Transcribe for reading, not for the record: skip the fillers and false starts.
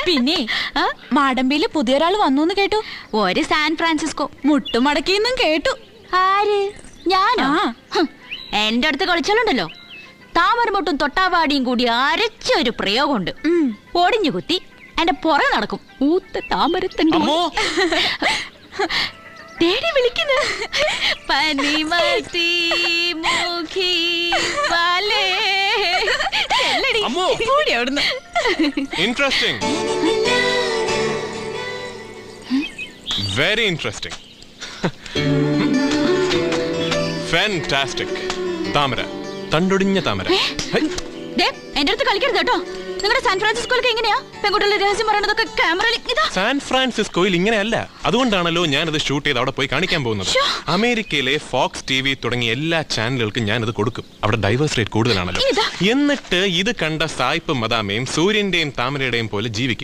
പിന്നെ മാടമ്പിയില് പുതിയൊരാൾ വന്നു കേട്ടു. ഒരു സാൻ ഫ്രാൻസിസ്കോ മുട്ടുമടക്കിന്നും കേട്ടു. ആര്? ഞാനോ? എന്റെ അടുത്ത് കളിച്ചാലുണ്ടല്ലോ, താമരമൊട്ടും തൊട്ടാവാടിയും കൂടി അരച്ചൊരു പ്രയോഗമുണ്ട്. ഒടിഞ്ഞു കുത്തി എന്റെ പുറകെ നടക്കും. ഊത്ത താമരത്തണ്ട് തേടി വിളിക്കുന്നു. പനിമതി Mukhi പാലേ. Interesting. Very interesting. Fantastic. താമര, തണ്ടൊടിഞ്ഞ താമര. എന്റെ അടുത്ത് കളിക്കരുത് കേട്ടോ. നിങ്ങളുടെ സാൻ ഫ്രാൻസിസ്കോയിലൊക്കെ എങ്ങനെയാ പെൺകുട്ടികളുടെ രഹസ്യം പറയണതൊക്കെ ക്യാമറയിൽ? സാൻ ഫ്രാൻസിസ്കോയിൽ ഇങ്ങനെയല്ല. അതുകൊണ്ടാണല്ലോ ഞാനത് ഷൂട്ട് ചെയ്ത് അവിടെ പോയി കാണിക്കാൻ പോകുന്നത്. അമേരിക്കയിലെ ഫോക്സ് ടി വി തുടങ്ങിയ എല്ലാ ചാനലുകൾക്കും ഞാനത് കൊടുക്കും. അവിടെ ഡൈവേഴ്സ് റേറ്റ് കൂടുതലാണല്ലോ. എന്നിട്ട് ഇത് കണ്ട സായിപ്പ് മദാമയും സൂര്യന്റെയും താമരയുടെയും പോലെ ജീവിക്കും.